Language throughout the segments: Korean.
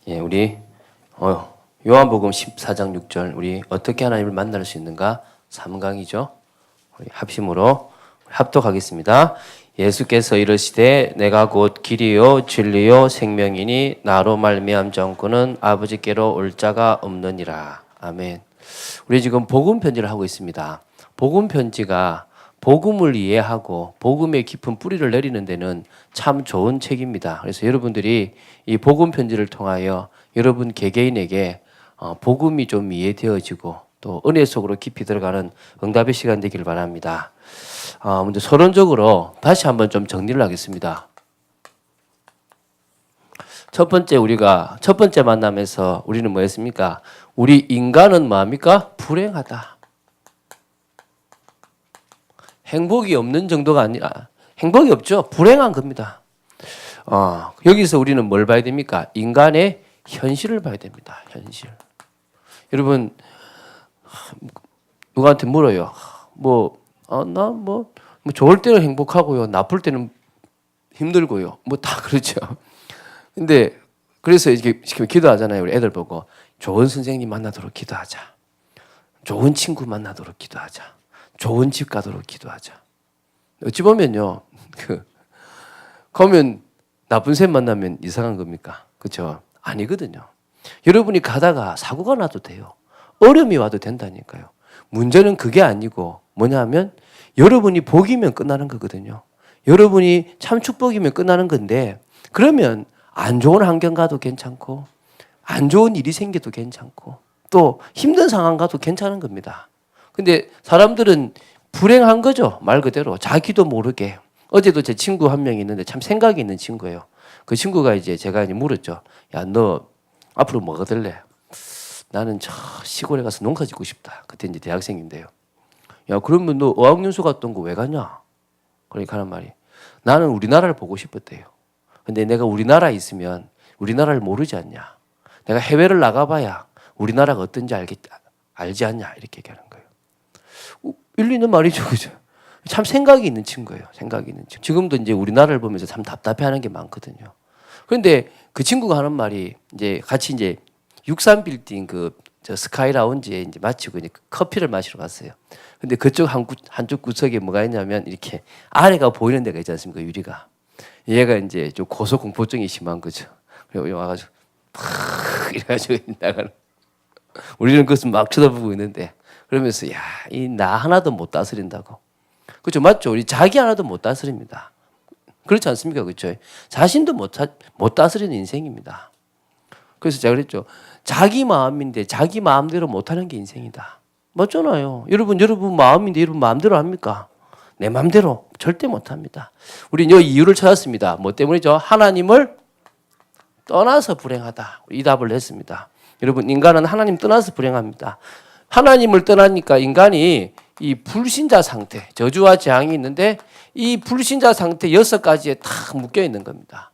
예, 우리 요한복음 14장 6절 우리 어떻게 하나님을 만날 수 있는가 3강이죠. 우리 합심으로 합독하겠습니다. 예수께서 이르시되 내가 곧 길이요 진리요 생명이니 나로 말미암 정권은 아버지께로 올 자가 없느니라. 아멘. 우리 지금 복음 편지를 하고 있습니다. 복음 편지가 복음을 이해하고 복음의 깊은 뿌리를 내리는 데는 참 좋은 책입니다. 그래서 여러분들이 이 복음 편지를 통하여 여러분 개개인에게 복음이 좀 이해되어지고 또 은혜 속으로 깊이 들어가는 응답의 시간 되기를 바랍니다. 먼저 서론적으로 다시 한번 좀 정리를 하겠습니다. 첫 번째 만남에서 우리는 뭐였습니까? 우리 인간은 뭐합니까? 불행하다. 행복이 없는 정도가 아니라 행복이 없죠. 불행한 겁니다. 여기서 우리는 뭘 봐야 됩니까? 인간의 현실을 봐야 됩니다. 현실. 여러분 누구한테 물어요. 나 좋을 때는 행복하고요. 나쁠 때는 힘들고요. 다 그렇죠. 근데 그래서 이렇게 기도하잖아요. 우리 애들 보고 좋은 선생님 만나도록 기도하자. 좋은 친구 만나도록 기도하자. 좋은 집 가도록 기도하자. 어찌 보면요, 그러면 나쁜 새 만나면 이상한 겁니까? 그렇죠? 아니거든요. 여러분이 가다가 사고가 나도 돼요. 어려움이 와도 된다니까요. 문제는 그게 아니고 뭐냐면 여러분이 복이면 끝나는 거거든요. 여러분이 참 축복이면 끝나는 건데 그러면 안 좋은 환경 가도 괜찮고 안 좋은 일이 생겨도 괜찮고 또 힘든 상황 가도 괜찮은 겁니다. 근데 사람들은 불행한 거죠. 말 그대로 자기도 모르게. 어제도 제 친구 한 명 있는데 참 생각이 있는 친구예요. 그 친구가 제가 물었죠. 야, 너 앞으로 뭐가 될래? 나는 저 시골에 가서 농사 짓고 싶다. 그때 대학생인데요. 야, 그러면 너 어학연수 갔던 거 왜 가냐? 그러니까 하는 말이 나는 우리나라를 보고 싶었대요. 근데 내가 우리나라에 있으면 우리나라를 모르지 않냐? 내가 해외를 나가봐야 우리나라가 어떤지 알지 않냐? 이렇게 얘기하는 거예요. 일리 있는 말이죠, 그죠? 참 생각이 있는 친구예요. 생각이 있는 친구. 지금도 우리나라를 보면서 참 답답해하는 게 많거든요. 그런데 그 친구가 하는 말이 같이 63빌딩 스카이 라운지에 마치고 커피를 마시러 갔어요. 근데 그쪽 한쪽 구석에 뭐가 있냐면 이렇게 아래가 보이는 데가 있지 않습니까? 유리가. 얘가 좀 고소공포증이 심한 거죠. 그리고 와가지고 이래가지고 나가는. 우리는 그것을 막 쳐다보고 있는데 그러면서 이 나 하나도 못 다스린다고. 그렇죠, 맞죠? 우리 자기 하나도 못 다스립니다. 그렇지 않습니까? 그렇죠? 자신도 못 다스리는 인생입니다. 그래서 제가 그랬죠. 자기 마음인데 자기 마음대로 못하는 게 인생이다. 맞잖아요. 여러분 마음인데 여러분 마음대로 합니까? 내 마음대로 절대 못합니다. 우리는 이 이유를 찾았습니다. 뭐 때문이죠? 하나님을 떠나서 불행하다. 이 답을 했습니다. 여러분 인간은 하나님 떠나서 불행합니다. 하나님을 떠나니까 인간이 이 불신자 상태, 저주와 재앙이 있는데 이 불신자 상태 6가지에 딱 묶여 있는 겁니다.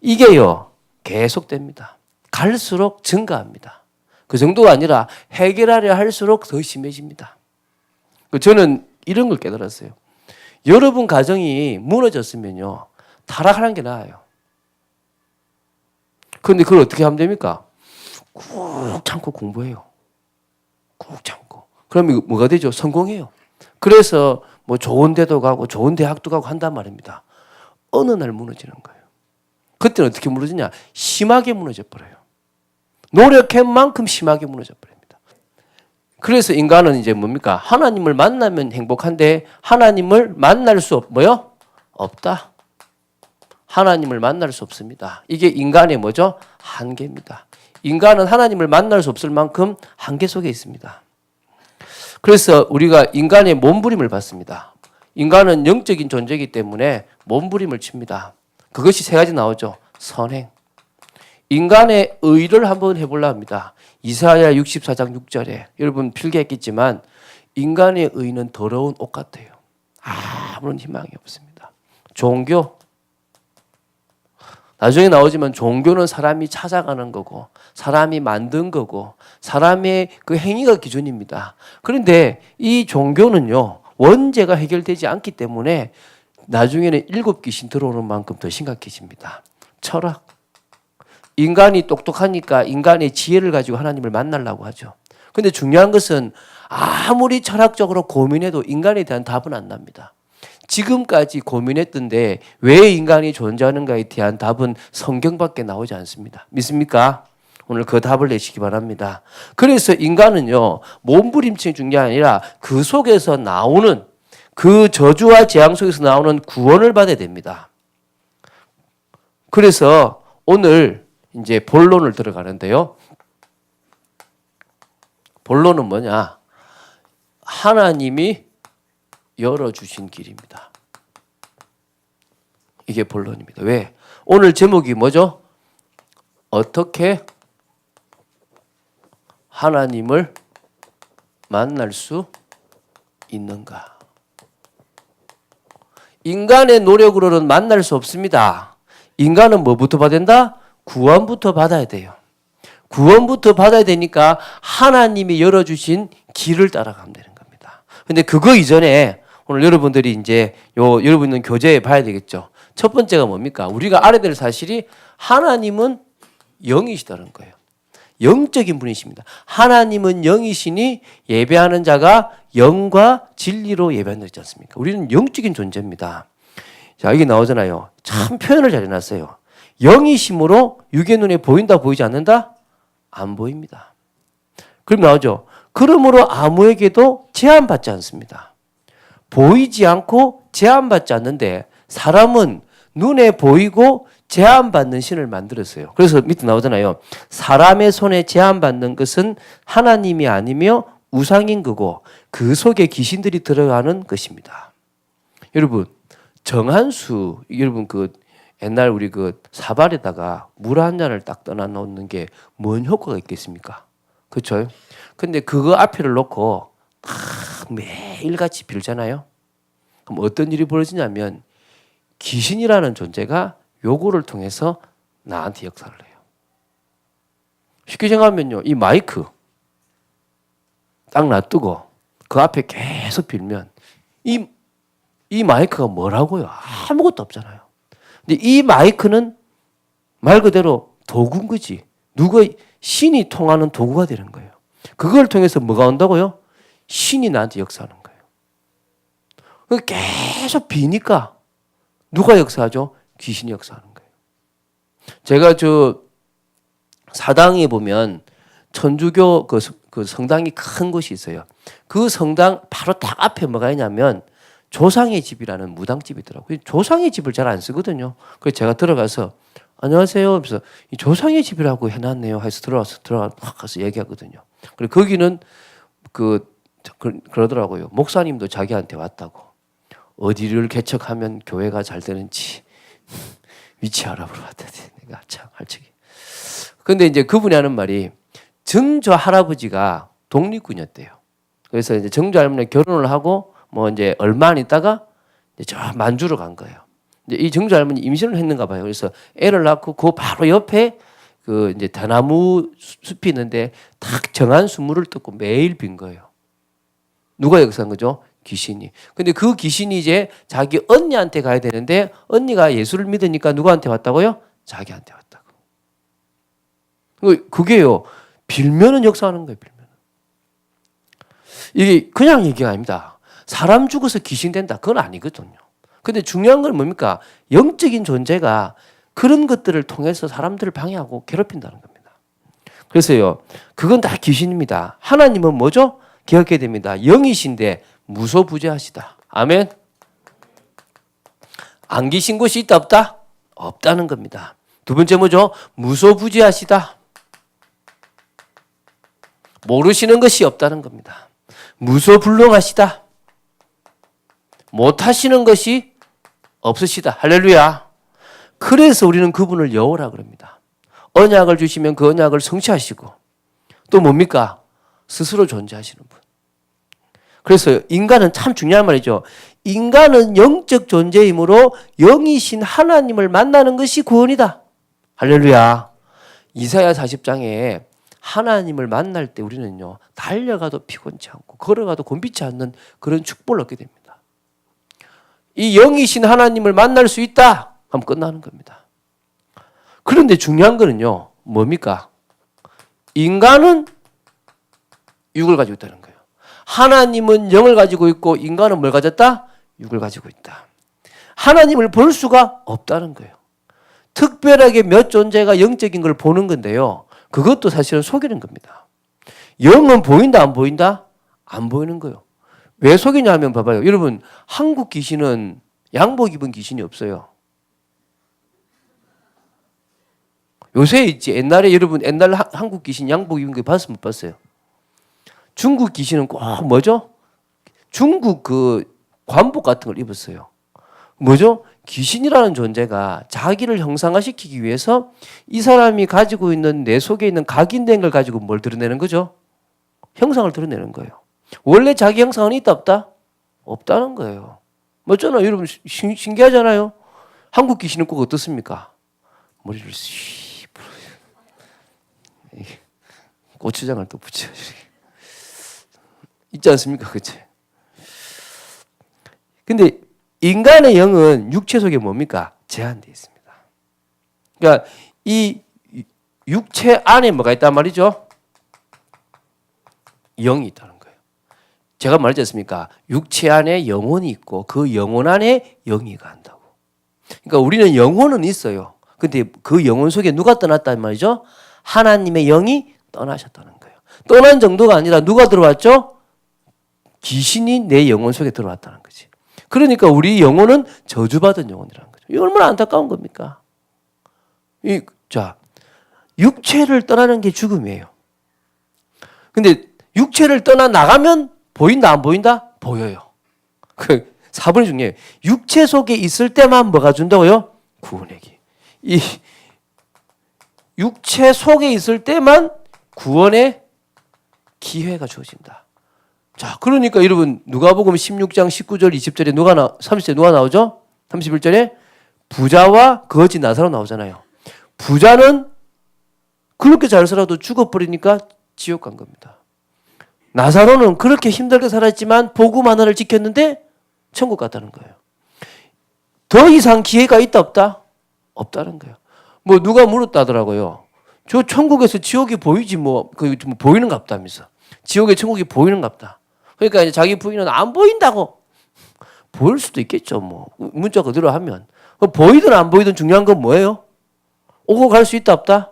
이게요 계속됩니다. 갈수록 증가합니다. 그 정도가 아니라 해결하려 할수록 더 심해집니다. 저는 이런 걸 깨달았어요. 여러분 가정이 무너졌으면요 타락하는 게 나아요. 그런데 그걸 어떻게 하면 됩니까? 꾹 참고 공부해요. 꾹 참고. 그러면 뭐가 되죠? 성공해요. 그래서 좋은 데도 가고 좋은 대학도 가고 한단 말입니다. 어느 날 무너지는 거예요. 그때는 어떻게 무너지냐? 심하게 무너져 버려요. 노력한 만큼 심하게 무너져 버립니다. 그래서 인간은 뭡니까? 하나님을 만나면 행복한데 하나님을 만날 수 없다. 하나님을 만날 수 없습니다. 이게 인간의 뭐죠? 한계입니다. 인간은 하나님을 만날 수 없을 만큼 한계 속에 있습니다. 그래서 우리가 인간의 몸부림을 받습니다. 인간은 영적인 존재이기 때문에 몸부림을 칩니다. 그것이 3가지 나오죠. 선행. 인간의 의를 한번 해보려 합니다. 이사야 64장 6절에 여러분 필기했겠지만 인간의 의는 더러운 옷 같아요. 아무런 희망이 없습니다. 종교. 나중에 나오지만 종교는 사람이 찾아가는 거고 사람이 만든 거고 사람의 그 행위가 기준입니다. 그런데 이 종교는요 원죄가 해결되지 않기 때문에 나중에는 7 귀신 들어오는 만큼 더 심각해집니다. 철학. 인간이 똑똑하니까 인간의 지혜를 가지고 하나님을 만나려고 하죠. 근데 중요한 것은 아무리 철학적으로 고민해도 인간에 대한 답은 안 납니다. 지금까지 고민했던데 왜 인간이 존재하는가에 대한 답은 성경밖에 나오지 않습니다. 믿습니까? 오늘 그 답을 내시기 바랍니다. 그래서 인간은요, 몸부림치는 중요한 게 아니라 그 속에서 나오는 그 저주와 재앙 속에서 나오는 구원을 받아야 됩니다. 그래서 오늘 이제 본론을 들어가는데요. 본론은 뭐냐? 하나님이 열어주신 길입니다. 이게 본론입니다. 왜? 오늘 제목이 뭐죠? 어떻게 하나님을 만날 수 있는가? 인간의 노력으로는 만날 수 없습니다. 인간은 뭐부터 받아야 된다? 구원부터 받아야 돼요. 구원부터 받아야 되니까 하나님이 열어주신 길을 따라가면 되는 겁니다. 근데 그거 이전에 오늘 여러분들이 이제 여러분 있는 교재에 봐야 되겠죠. 첫 번째가 뭡니까? 우리가 알아야 될 사실이 하나님은 영이시다는 거예요. 영적인 분이십니다. 하나님은 영이시니 예배하는 자가 영과 진리로 예배한다 했지 않습니까? 우리는 영적인 존재입니다. 자, 여기 나오잖아요. 참 표현을 잘 해놨어요. 영이심으로 육의 눈에 보인다 보이지 않는다? 안 보입니다. 그럼 나오죠. 그러므로 아무에게도 제한받지 않습니다. 보이지 않고 제한받지 않는데 사람은 눈에 보이고 제한받는 신을 만들었어요. 그래서 밑에 나오잖아요. 사람의 손에 제한받는 것은 하나님이 아니며 우상인 거고 그 속에 귀신들이 들어가는 것입니다. 여러분, 정한수, 여러분 옛날 우리 사발에다가 물 한 잔을 딱 떠나 놓는 게 뭔 효과가 있겠습니까? 그렇죠? 근데 그거 앞에를 놓고 매일같이 빌잖아요. 그럼 어떤 일이 벌어지냐면 귀신이라는 존재가 요거를 통해서 나한테 역사를 해요. 쉽게 생각하면요. 이 마이크 딱 놔두고 그 앞에 계속 빌면 이 마이크가 뭐라고요? 아무것도 없잖아요. 근데 이 마이크는 말 그대로 도구인 거지. 신이 통하는 도구가 되는 거예요. 그걸 통해서 뭐가 온다고요? 신이 나한테 역사하는 거예요. 계속 비니까 누가 역사하죠? 귀신이 역사하는 거예요. 제가 사당에 보면 천주교 그 성당이 큰 곳이 있어요. 그 성당 바로 딱 앞에 뭐가 있냐면 조상의 집이라는 무당집이 있더라고요. 조상의 집을 잘 안 쓰거든요. 그래서 제가 들어가서 안녕하세요. 그래서 이 조상의 집이라고 해놨네요. 해서 가서 얘기하거든요. 그리고 거기는 그러더라고요. 목사님도 자기한테 왔다고. 어디를 개척하면 교회가 잘 되는지 위치 알아보러 왔다니. 내가 참 할척이. 근데 이제 그분이 하는 말이 정조 할아버지가 독립군이었대요. 그래서 이제 정조 할머니 결혼을 하고 뭐 이제 얼마 안 있다가 이제 저 만주로 간 거예요. 이제 이 정조 할머니 임신을 했는가 봐요. 그래서 애를 낳고 그 바로 옆에 이제 대나무 숲이 있는데 딱 정한 수물을 뜯고 매일 빈 거예요. 누가 역사한 거죠? 귀신이. 근데 그 귀신이 이제 자기 언니한테 가야 되는데 언니가 예수를 믿으니까 누구한테 왔다고요? 자기한테 왔다고. 그게요. 빌면은 역사하는 거예요. 빌면은. 이게 그냥 얘기가 아닙니다. 사람 죽어서 귀신 된다. 그건 아니거든요. 근데 중요한 건 뭡니까? 영적인 존재가 그런 것들을 통해서 사람들을 방해하고 괴롭힌다는 겁니다. 그래서요. 그건 다 귀신입니다. 하나님은 뭐죠? 기억해야 됩니다. 영이신데 무소부재하시다. 아멘. 안 계신 곳이 있다 없다? 없다는 겁니다. 두 번째 뭐죠? 무소부재하시다. 모르시는 것이 없다는 겁니다. 무소불능하시다. 못하시는 것이 없으시다. 할렐루야. 그래서 우리는 그분을 여호라 그럽니다. 언약을 주시면 그 언약을 성취하시고 또 뭡니까? 스스로 존재하시는 분. 그래서 인간은 참 중요한 말이죠. 인간은 영적 존재이므로 영이신 하나님을 만나는 것이 구원이다. 할렐루야. 이사야 40장에 하나님을 만날 때 우리는요. 달려가도 피곤치 않고 걸어가도 곤비치 않는 그런 축복을 얻게 됩니다. 이 영이신 하나님을 만날 수 있다 하면 끝나는 겁니다. 그런데 중요한 거는요, 뭡니까? 인간은 육을 가지고 있다는 거예요. 하나님은 영을 가지고 있고 인간은 뭘 가졌다? 육을 가지고 있다. 하나님을 볼 수가 없다는 거예요. 특별하게 몇 존재가 영적인 걸 보는 건데요. 그것도 사실은 속이는 겁니다. 영은 보인다 안 보인다? 안 보이는 거예요. 왜 속이냐 하면 봐봐요. 여러분 한국 귀신은 양복 입은 귀신이 없어요. 요새 있지. 옛날에 여러분 옛날 한국 귀신 양복 입은 거 봤으면 못 봤어요. 중국 귀신은 꼭 뭐죠? 중국 그 관복 같은 걸 입었어요. 뭐죠? 귀신이라는 존재가 자기를 형상화시키기 위해서 이 사람이 가지고 있는 내 속에 있는 각인된 걸 가지고 뭘 드러내는 거죠? 형상을 드러내는 거예요. 원래 자기 형상은 있다 없다? 없다는 거예요. 맞잖아요. 여러분 신기하잖아요. 한국 귀신은 꼭 어떻습니까? 머리를 씩 고추장을 또 붙여 있지 않습니까? 그치? 근데 인간의 영은 육체 속에 뭡니까? 제한되어 있습니다. 그러니까 이 육체 안에 뭐가 있단 말이죠? 영이 있다는 거예요. 제가 말했지 않습니까? 육체 안에 영혼이 있고 그 영혼 안에 영이 간다고. 그러니까 우리는 영혼은 있어요. 근데 그 영혼 속에 누가 떠났단 말이죠? 하나님의 영이 떠나셨다는 거예요. 떠난 정도가 아니라 누가 들어왔죠? 귀신이 내 영혼 속에 들어왔다는 거지. 그러니까 우리 영혼은 저주받은 영혼이라는 거죠. 이 얼마나 안타까운 겁니까? 자, 육체를 떠나는 게 죽음이에요. 근데 육체를 떠나 나가면 보인다 안 보인다? 보여요. 그 4번이 중요해요. 육체 속에 있을 때만 뭐가 준다고요? 구원의 기. 이 육체 속에 있을 때만 구원의 기회가 주어진다. 자, 그러니까 여러분 누가복음 16장 19절 20절에 30절에 누가 나오죠? 31절에 부자와 거지 나사로 나오잖아요. 부자는 그렇게 잘 살아도 죽어버리니까 지옥 간 겁니다. 나사로는 그렇게 힘들게 살았지만 복음 하나를 지켰는데 천국 갔다는 거예요. 더 이상 기회가 있다 없다? 없다는 거예요. 뭐 누가 물었다더라고요. 저 천국에서 지옥이 보이지 뭐 보이는갑다면서. 지옥에 천국이 보이는갑다. 그러니까 이제 자기 부인은 안 보인다고. 보일 수도 있겠죠. 뭐 문자 그대로 하면. 보이든 안 보이든 중요한 건 뭐예요? 오고 갈 수 있다 없다?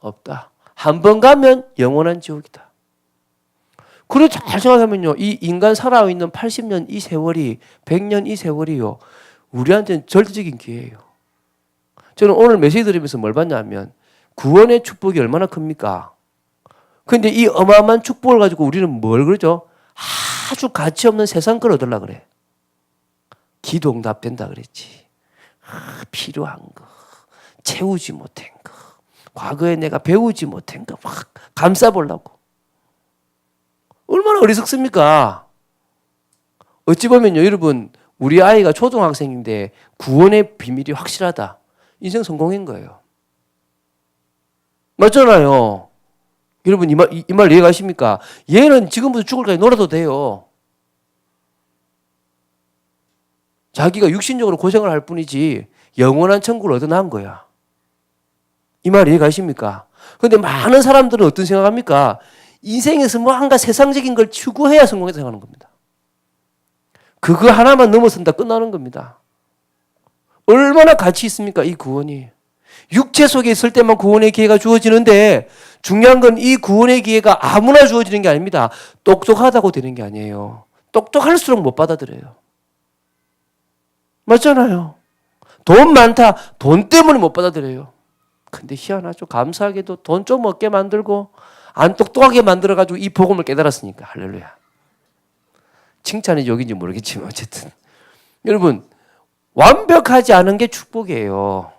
없다. 한 번 가면 영원한 지옥이다. 그래 잘 생각하면요. 이 인간 살아있는 80년 이 세월이 100년 이 세월이요. 우리한테는 절대적인 기회예요. 저는 오늘 메시지 드리면서 뭘 봤냐면 구원의 축복이 얼마나 큽니까? 근데 이 어마어마한 축복을 가지고 우리는 뭘 그러죠? 아주 가치 없는 세상 걸 얻으려고 그래. 기도 응답된다 그랬지. 필요한 거, 채우지 못한 거, 과거에 내가 배우지 못한 거 막 감싸보려고. 얼마나 어리석습니까? 어찌 보면요, 여러분, 우리 아이가 초등학생인데 구원의 비밀이 확실하다. 인생 성공인 거예요. 맞잖아요. 여러분 이 말 이해가십니까? 얘는 지금부터 죽을 까지 놀아도 돼요. 자기가 육신적으로 고생을 할 뿐이지 영원한 천국을 얻어난 거야. 이 말 이해가십니까? 그런데 많은 사람들은 어떤 생각합니까? 인생에서 뭔가 세상적인 걸 추구해야 성공했다 생각하는 겁니다. 그거 하나만 넘어선다 끝나는 겁니다. 얼마나 가치 있습니까? 이 구원이. 육체 속에 있을 때만 구원의 기회가 주어지는데 중요한 건 이 구원의 기회가 아무나 주어지는 게 아닙니다. 똑똑하다고 되는 게 아니에요. 똑똑할수록 못 받아들여요. 맞잖아요. 돈 많다. 돈 때문에 못 받아들여요. 근데 희한하죠. 감사하게도 돈 좀 얻게 만들고 안 똑똑하게 만들어가지고 이 복음을 깨달았으니까. 할렐루야. 칭찬이 여긴지 모르겠지만 어쨌든. 여러분 완벽하지 않은 게 축복이에요.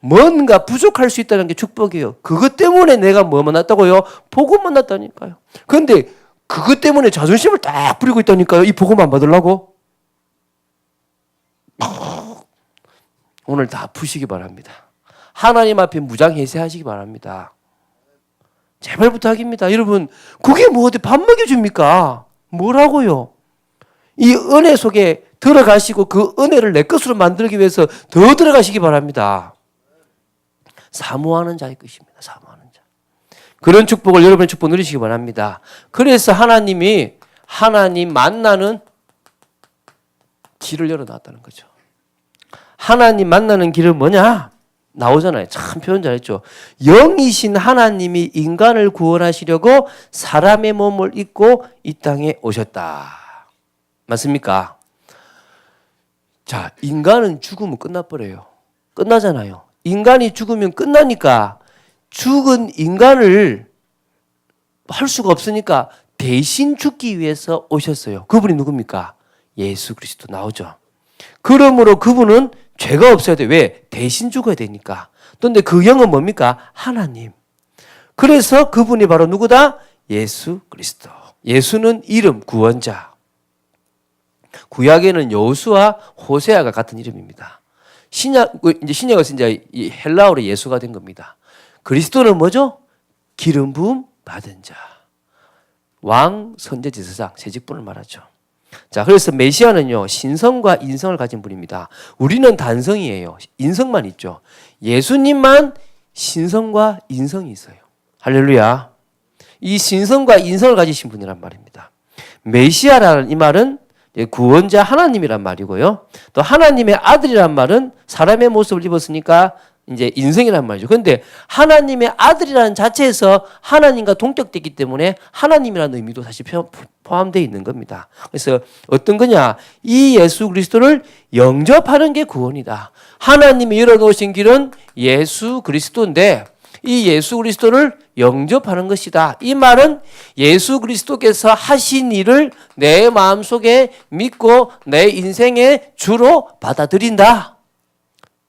뭔가 부족할 수 있다는 게 축복이에요. 그것 때문에 내가 뭐 만났다고요? 복음 만났다니까요. 그런데 그것 때문에 자존심을 딱 부리고 있다니까요. 이 복음 안 받으려고. 오늘 다 푸시기 바랍니다. 하나님 앞에 무장해제하시기 바랍니다. 제발 부탁입니다. 여러분 그게 뭐 어디 밥 먹여줍니까? 뭐라고요? 이 은혜 속에 들어가시고 그 은혜를 내 것으로 만들기 위해서 더 들어가시기 바랍니다. 사모하는 자의 것입니다. 사모하는 자. 그런 축복을 여러분의 축복 누리시기 바랍니다. 그래서 하나님이 하나님 만나는 길을 열어놨다는 거죠. 하나님 만나는 길은 뭐냐? 나오잖아요. 참 표현 잘했죠. 영이신 하나님이 인간을 구원하시려고 사람의 몸을 입고 이 땅에 오셨다. 맞습니까? 자, 인간은 죽으면 끝나버려요. 끝나잖아요. 인간이 죽으면 끝나니까 죽은 인간을 할 수가 없으니까 대신 죽기 위해서 오셨어요. 그분이 누굽니까? 예수 그리스도 나오죠. 그러므로 그분은 죄가 없어야 돼. 왜? 대신 죽어야 되니까. 그런데 그 영은 뭡니까? 하나님. 그래서 그분이 바로 누구다? 예수 그리스도. 예수는 이름, 구원자. 구약에는 여호수아, 호세아가 같은 이름입니다. 신약에서 이제 이 헬라어로 예수가 된 겁니다. 그리스도는 뭐죠? 기름 부음 받은 자. 왕, 선제, 지사장, 세 직분을 말하죠. 자, 그래서 메시아는요, 신성과 인성을 가진 분입니다. 우리는 단성이에요. 인성만 있죠. 예수님만 신성과 인성이 있어요. 할렐루야. 이 신성과 인성을 가지신 분이란 말입니다. 메시아라는 이 말은 구원자 하나님이란 말이고요. 또 하나님의 아들이란 말은 사람의 모습을 입었으니까 이제 인성이란 말이죠. 그런데 하나님의 아들이라는 자체에서 하나님과 동격되기 때문에 하나님이라는 의미도 사실 포함되어 있는 겁니다. 그래서 어떤 거냐? 이 예수 그리스도를 영접하는 게 구원이다. 하나님이 열어놓으신 길은 예수 그리스도인데 이 예수 그리스도를 영접하는 것이다. 이 말은 예수 그리스도께서 하신 일을 내 마음속에 믿고 내 인생의 주로 받아들인다.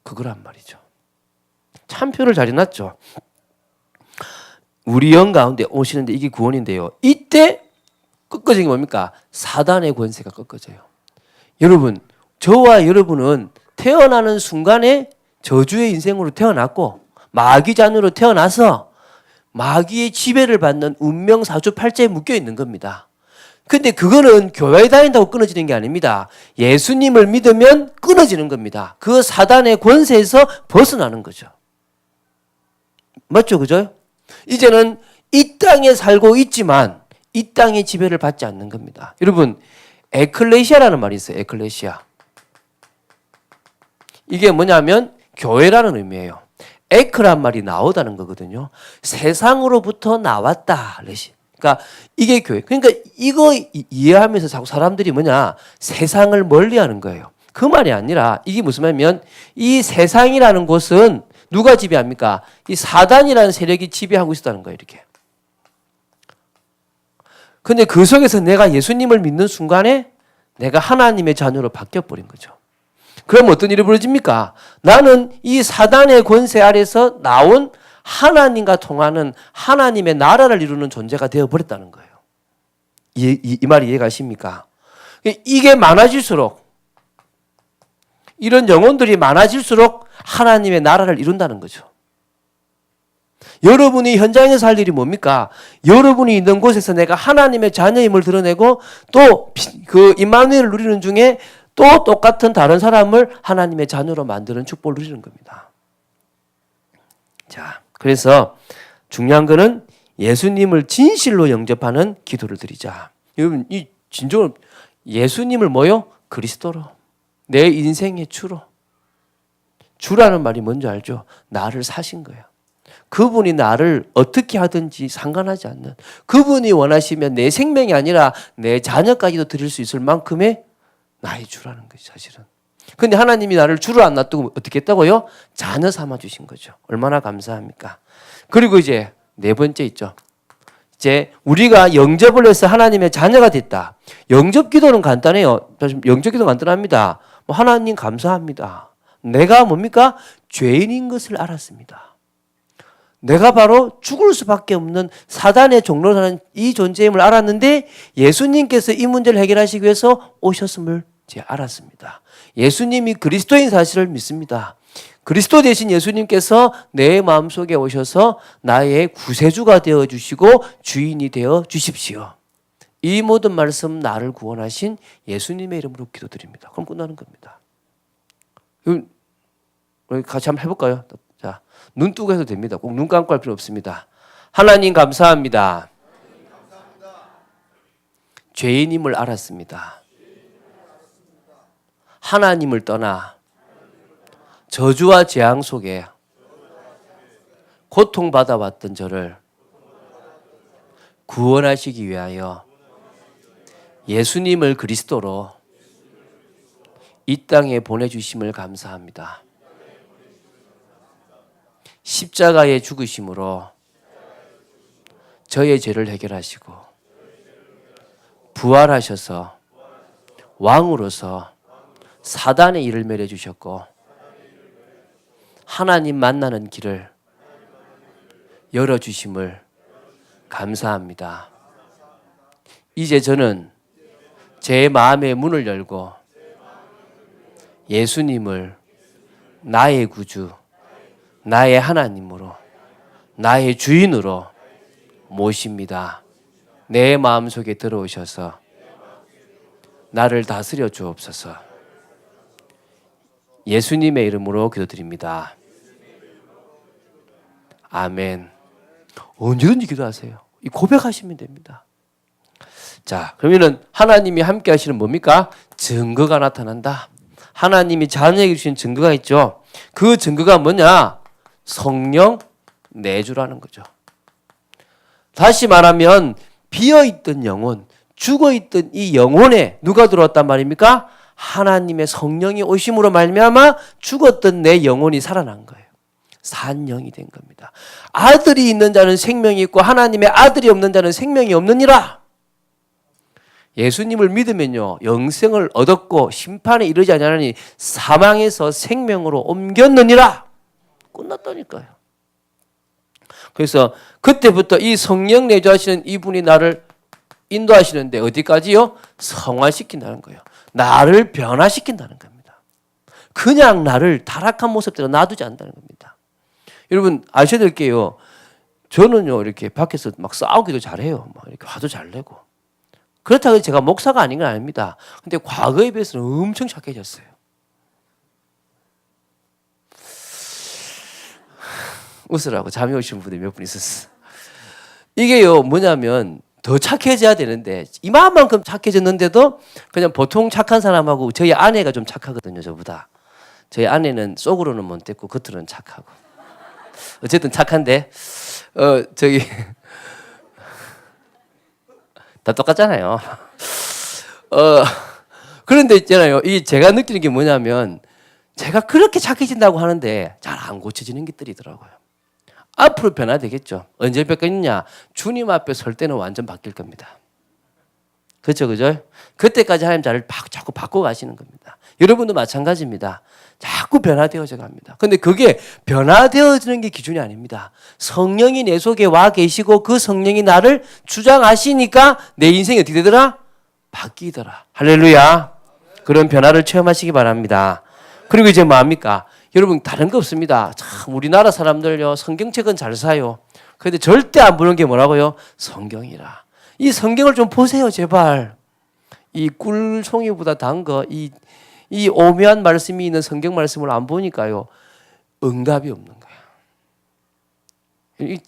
그거란 말이죠. 참 표를 잘 해놨죠. 우리 영 가운데 오시는데 이게 구원인데요. 이때 꺾어진 게 뭡니까? 사단의 권세가 꺾어져요. 여러분, 저와 여러분은 태어나는 순간에 저주의 인생으로 태어났고 마귀 자녀로 태어나서 마귀의 지배를 받는 운명 사주팔자에 묶여 있는 겁니다. 근데 그거는 교회에 다닌다고 끊어지는 게 아닙니다. 예수님을 믿으면 끊어지는 겁니다. 그 사단의 권세에서 벗어나는 거죠. 맞죠? 그죠? 이제는 이 땅에 살고 있지만 이 땅의 지배를 받지 않는 겁니다. 여러분, 에클레시아라는 말이 있어요. 에클레시아. 이게 뭐냐면 교회라는 의미예요. 에크란 말이 나오다는 거거든요. 세상으로부터 나왔다. 그러니까 이게 교회. 그러니까 이거 이해하면서 자꾸 사람들이 뭐냐? 세상을 멀리하는 거예요. 그 말이 아니라 이게 무슨 말이면 이 세상이라는 곳은 누가 지배합니까? 이 사단이라는 세력이 지배하고 있었다는 거예요. 이렇게. 근데 그 속에서 내가 예수님을 믿는 순간에 내가 하나님의 자녀로 바뀌어버린 거죠. 그럼 어떤 일이 벌어집니까? 나는 이 사단의 권세 아래서 나온 하나님과 통하는 하나님의 나라를 이루는 존재가 되어버렸다는 거예요. 이 말이 이해가십니까? 이게 많아질수록 이런 영혼들이 많아질수록 하나님의 나라를 이룬다는 거죠. 여러분이 현장에서 할 일이 뭡니까? 여러분이 있는 곳에서 내가 하나님의 자녀임을 드러내고 또 그 임마누엘을 누리는 중에 또 똑같은 다른 사람을 하나님의 자녀로 만드는 축복을 누리는 겁니다. 자, 그래서 중요한 거는 예수님을 진실로 영접하는 기도를 드리자. 여러분, 이 진정으로 예수님을 뭐요? 그리스도로. 내 인생의 주로. 주라는 말이 뭔지 알죠? 나를 사신 거예요. 그분이 나를 어떻게 하든지 상관하지 않는, 그분이 원하시면 내 생명이 아니라 내 자녀까지도 드릴 수 있을 만큼의 나의 주라는 거지, 사실은. 근데 하나님이 나를 주로 안 놔두고 어떻게 했다고요? 자녀 삼아 주신 거죠. 얼마나 감사합니까? 그리고 이제 네 번째 있죠. 이제 우리가 영접을 해서 하나님의 자녀가 됐다. 영접 기도는 간단해요. 영접 기도는 간단합니다. 하나님 감사합니다. 내가 뭡니까? 죄인인 것을 알았습니다. 내가 바로 죽을 수밖에 없는 사단의 종로라는 이 존재임을 알았는데 예수님께서 이 문제를 해결하시기 위해서 오셨음을 제가 알았습니다. 예수님이 그리스도인 사실을 믿습니다. 그리스도 대신 예수님께서 내 마음속에 오셔서 나의 구세주가 되어주시고 주인이 되어 주십시오. 이 모든 말씀 나를 구원하신 예수님의 이름으로 기도드립니다. 그럼 끝나는 겁니다. 우리 같이 한번 해볼까요? 자, 눈 뜨고 해도 됩니다. 꼭 눈 감고 할 필요 없습니다. 하나님 감사합니다. 죄인임을 알았습니다. 하나님을 떠나 저주와 재앙 속에 고통받아왔던 저를 구원하시기 위하여 예수님을 그리스도로 이 땅에 보내주심을 감사합니다. 십자가의 죽으심으로 저의 죄를 해결하시고 부활하셔서 왕으로서 사단의 일을 멸해주셨고 하나님 만나는 길을 열어주심을 감사합니다. 이제 저는 제 마음의 문을 열고 예수님을 나의 구주, 나의 하나님으로, 나의 주인으로 모십니다. 내 마음속에 들어오셔서 나를 다스려 주옵소서. 예수님의 이름으로 기도드립니다. 아멘. 언제든지 기도하세요. 고백하시면 됩니다. 자, 그러면은 하나님이 함께 하시는 뭡니까? 증거가 나타난다. 하나님이 자녀에게 주신 증거가 있죠. 그 증거가 뭐냐? 성령 내주라는 거죠. 다시 말하면 비어있던 영혼, 죽어있던 이 영혼에 누가 들어왔단 말입니까? 하나님의 성령이 오심으로 말미암아 죽었던 내 영혼이 살아난 거예요. 산 영이 된 겁니다. 아들이 있는 자는 생명이 있고 하나님의 아들이 없는 자는 생명이 없느니라. 예수님을 믿으면요 영생을 얻었고 심판에 이르지 아니하니 사망에서 생명으로 옮겼느니라. 끝났다니까요. 그래서 그때부터 이 성령 내주하시는 이분이 나를 인도하시는데 어디까지요? 성화시킨다는 거예요. 나를 변화시킨다는 겁니다. 그냥 나를 타락한 모습대로 놔두지 않는다는 겁니다. 여러분 아셔야 될 게요. 저는요 이렇게 밖에서 막 싸우기도 잘해요. 막 이렇게 화도 잘 내고. 그렇다고 해서 제가 목사가 아닌 건 아닙니다. 근데 과거에 비해서는 엄청 착해졌어요. 웃으라고 잠이 오시는 분이 몇 분 있었어. 이게요 뭐냐면 더 착해져야 되는데 이만큼 착해졌는데도 그냥 보통 착한 사람하고 저희 아내가 좀 착하거든요. 저보다. 저희 아내는 속으로는 못됐고 겉으로는 착하고. 어쨌든 착한데 저기 다 똑같잖아요. 그런데 있잖아요. 이 제가 느끼는 게 뭐냐면 제가 그렇게 착해진다고 하는데 잘 안 고쳐지는 것들이 있더라고요. 앞으로 변화되겠죠. 언제 바뀌느냐? 주님 앞에 설 때는 완전 바뀔 겁니다. 그렇죠, 그죠? 그때까지 하나님 자를 자꾸 바꿔 가시는 겁니다. 여러분도 마찬가지입니다. 자꾸 변화되어져 갑니다. 근데 그게 변화되어지는 게 기준이 아닙니다. 성령이 내 속에 와 계시고 그 성령이 나를 주장하시니까 내 인생이 어떻게 되더라? 바뀌더라. 할렐루야. 그런 변화를 체험하시기 바랍니다. 그리고 이제 뭐합니까? 여러분 다른 거 없습니다. 참 우리나라 사람들요 성경책은 잘 사요. 그런데 절대 안 보는 게 뭐라고요? 성경이라. 이 성경을 좀 보세요 제발. 이 꿀송이보다 단 거 이 오묘한 말씀이 있는 성경 말씀을 안 보니까요 응답이 없는 거야.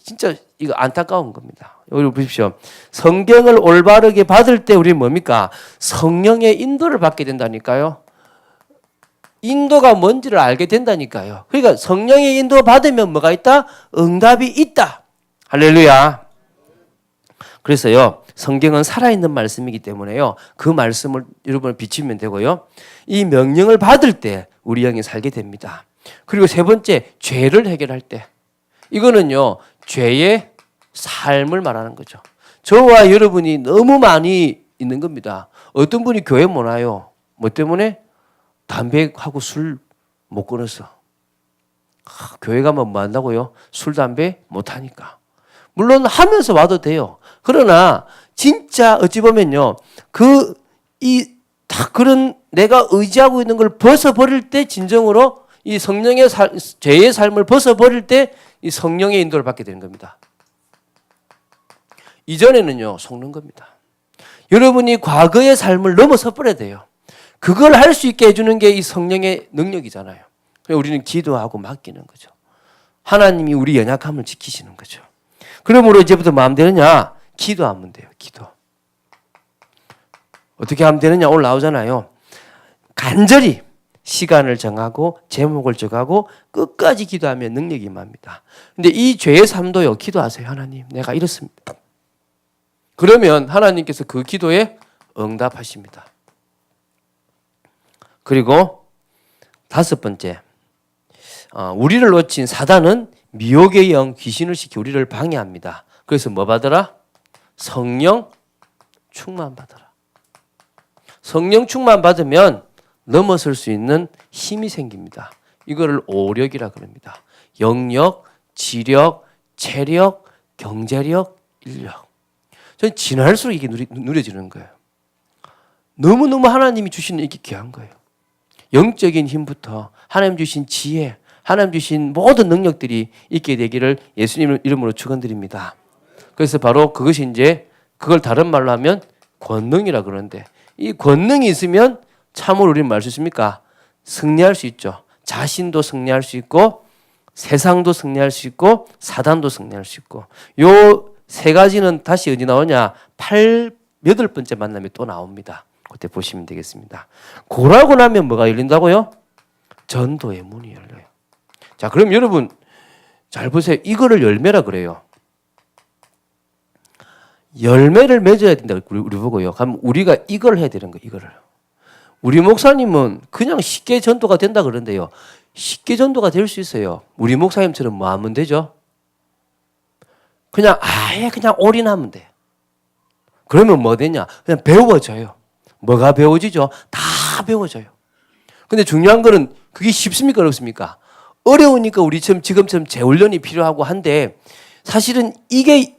진짜 이거 안타까운 겁니다. 여기 보십시오. 성경을 올바르게 받을 때 우리는 뭡니까? 성령의 인도를 받게 된다니까요. 인도가 뭔지를 알게 된다니까요. 그러니까 성령의 인도 받으면 뭐가 있다? 응답이 있다. 할렐루야. 그래서요 성경은 살아있는 말씀이기 때문에요 그 말씀을 여러분 비치면 되고요 이 명령을 받을 때 우리 영이 살게 됩니다. 그리고 세 번째 죄를 해결할 때 이거는요 죄의 삶을 말하는 거죠. 저와 여러분이 너무 많이 있는 겁니다. 어떤 분이 교회 못 와요. 뭐 때문에? 담배하고 술 못 끊어서. 교회 가면 뭐 한다고요? 술, 담배 못 하니까. 물론 하면서 와도 돼요. 그러나 진짜 어찌 보면요. 그런 내가 의지하고 있는 걸 벗어버릴 때 진정으로 이 성령의 죄의 삶을 벗어버릴 때 이 성령의 인도를 받게 되는 겁니다. 이전에는요. 속는 겁니다. 여러분이 과거의 삶을 넘어서 버려야 돼요. 그걸 할 수 있게 해주는 게 이 성령의 능력이잖아요. 그래서 우리는 기도하고 맡기는 거죠. 하나님이 우리 연약함을 지키시는 거죠. 그러므로 이제부터 뭐 하면 되느냐? 기도하면 돼요. 기도. 어떻게 하면 되느냐? 오늘 나오잖아요. 간절히 시간을 정하고 제목을 정하고 끝까지 기도하면 능력이 임합니다. 근데 이 죄의 삶도요. 기도하세요. 하나님, 내가 이렇습니다. 그러면 하나님께서 그 기도에 응답하십니다. 그리고 다섯 번째, 우리를 놓친 사단은 미혹의 영, 귀신을 시켜 우리를 방해합니다. 그래서 뭐 받으라? 성령 충만 받으라. 성령 충만 받으면 넘어설 수 있는 힘이 생깁니다. 이거를 오력이라 그럽니다. 영력, 지력, 체력, 경제력, 인력. 저는 지날수록 이게 누려지는 거예요. 너무너무 하나님이 주시는 이게 귀한 거예요. 영적인 힘부터 하나님 주신 지혜, 하나님 주신 모든 능력들이 있게 되기를 예수님 이름으로 축원드립니다. 그래서 바로 그것이 이제 그걸 다른 말로 하면 권능이라 그러는데 이 권능이 있으면 참으로 우리는 말 수 있습니까? 승리할 수 있죠. 자신도 승리할 수 있고 세상도 승리할 수 있고 사단도 승리할 수 있고 요 세 가지는 다시 어디 나오냐? 8번째 만남에 또 나옵니다. 그때 보시면 되겠습니다. 고라고 나면 뭐가 열린다고요? 전도의 문이 열려요. 자, 그럼 여러분 잘 보세요. 이거를 열매라 그래요. 열매를 맺어야 된다 우리 보고요. 그럼 우리가 이걸 해야 되는 거예요. 이거를. 우리 목사님은 그냥 쉽게 전도가 된다 그러는데요. 쉽게 전도가 될 수 있어요. 우리 목사님처럼 뭐 하면 되죠? 그냥 아예 그냥 올인하면 돼. 그러면 뭐 되냐? 그냥 배워져요. 뭐가 배워지죠? 다 배워져요. 근데 중요한 거는 그게 쉽습니까? 어렵습니까? 어려우니까 우리처럼 지금처럼 재훈련이 필요하고 한데 사실은 이게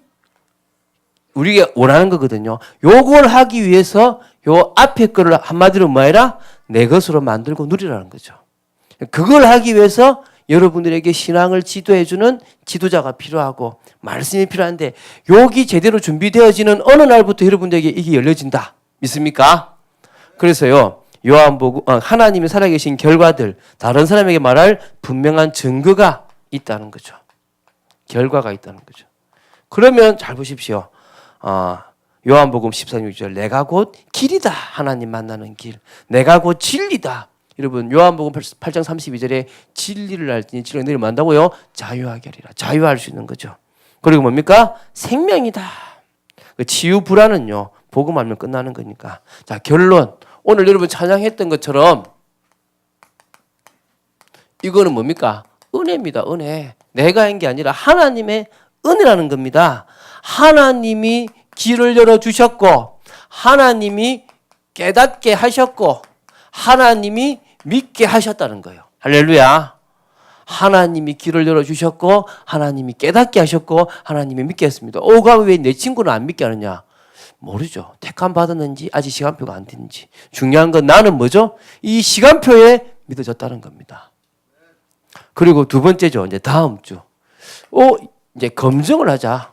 우리가 원하는 거거든요. 요걸 하기 위해서 요 앞에 거를 한마디로 뭐해라? 내 것으로 만들고 누리라는 거죠. 그걸 하기 위해서 여러분들에게 신앙을 지도해주는 지도자가 필요하고 말씀이 필요한데 여기 제대로 준비되어지는 어느 날부터 여러분들에게 이게 열려진다. 믿습니까? 그래서요. 요한복음 하나님이 살아계신 결과들 다른 사람에게 말할 분명한 증거가 있다는 거죠. 결과가 있다는 거죠. 그러면 잘 보십시오. 요한복음 13, 6절 내가 곧 길이다. 하나님 만나는 길. 내가 곧 진리다. 여러분 요한복음 8장 32절에 진리를 알지니 진리를 너희를 만나고요. 자유하게 하리라. 자유할 수 있는 거죠. 그리고 뭡니까? 생명이다. 치유 불안은요. 복음 알면 끝나는 거니까. 자, 결론. 오늘 여러분 찬양했던 것처럼 이거는 뭡니까? 은혜입니다. 은혜. 내가 한 게 아니라 하나님의 은혜라는 겁니다. 하나님이 길을 열어주셨고 하나님이 깨닫게 하셨고 하나님이 믿게 하셨다는 거예요. 할렐루야. 하나님이 길을 열어주셨고 하나님이 깨닫게 하셨고 하나님이 믿게 했습니다. 그럼 왜 내 친구는 안 믿게 하느냐? 모르죠. 택함 받았는지 아직 시간표가 안 됐는지. 중요한 건 나는 뭐죠? 이 시간표에 믿어졌다는 겁니다. 그리고 두 번째죠. 이제 다음 주. 이제 검증을 하자.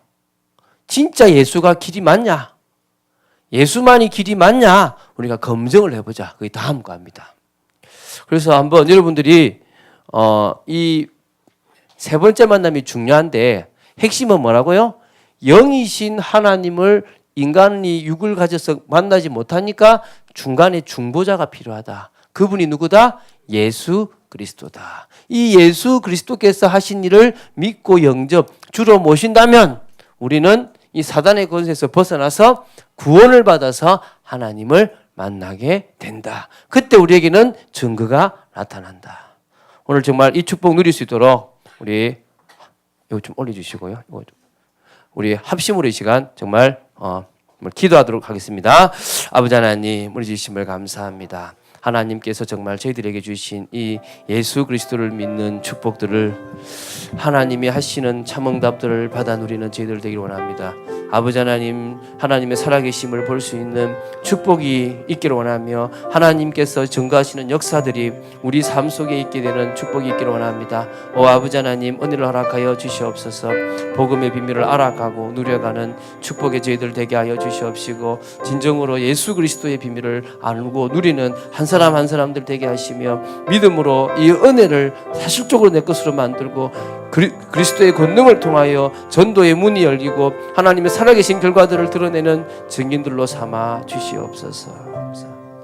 진짜 예수가 길이 맞냐? 예수만이 길이 맞냐? 우리가 검증을 해보자. 그게 다음 거입니다. 그래서 한번 여러분들이 이 세 번째 만남이 중요한데 핵심은 뭐라고요? 영이신 하나님을 인간이 육을 가져서 만나지 못하니까 중간에 중보자가 필요하다. 그분이 누구다? 예수 그리스도다. 이 예수 그리스도께서 하신 일을 믿고 영접 주로 모신다면 우리는 이 사단의 권세에서 벗어나서 구원을 받아서 하나님을 만나게 된다. 그때 우리에게는 증거가 나타난다. 오늘 정말 이 축복 누릴 수 있도록 우리 이거 좀 올려주시고요. 우리 합심으로 이 시간 정말 기도하도록 하겠습니다. 아버지 하나님, 우리 주심을 감사합니다. 하나님께서 정말 저희들에게 주신 이 예수 그리스도를 믿는 축복들을 하나님이 하시는 참응답들을 받아 누리는 저희들 되기를 원합니다. 아버지 하나님, 하나님의 살아계심을 볼 수 있는 축복이 있기를 원하며 하나님께서 증거하시는 역사들이 우리 삶 속에 있게 되는 축복이 있기를 원합니다. 아버지 하나님, 은혜를 허락하여 주시옵소서. 복음의 비밀을 알아가고 누려가는 축복의 저희들 되게 하여 주시옵시고 진정으로 예수 그리스도의 비밀을 알고 누리는 한 사람 한 사람들 되게 하시며 믿음으로 이 은혜를 사실적으로 내 것으로 만들고 그리스도의 권능을 통하여 전도의 문이 열리고 하나님의 살아계신 결과들을 드러내는 증인들로 삼아 주시옵소서.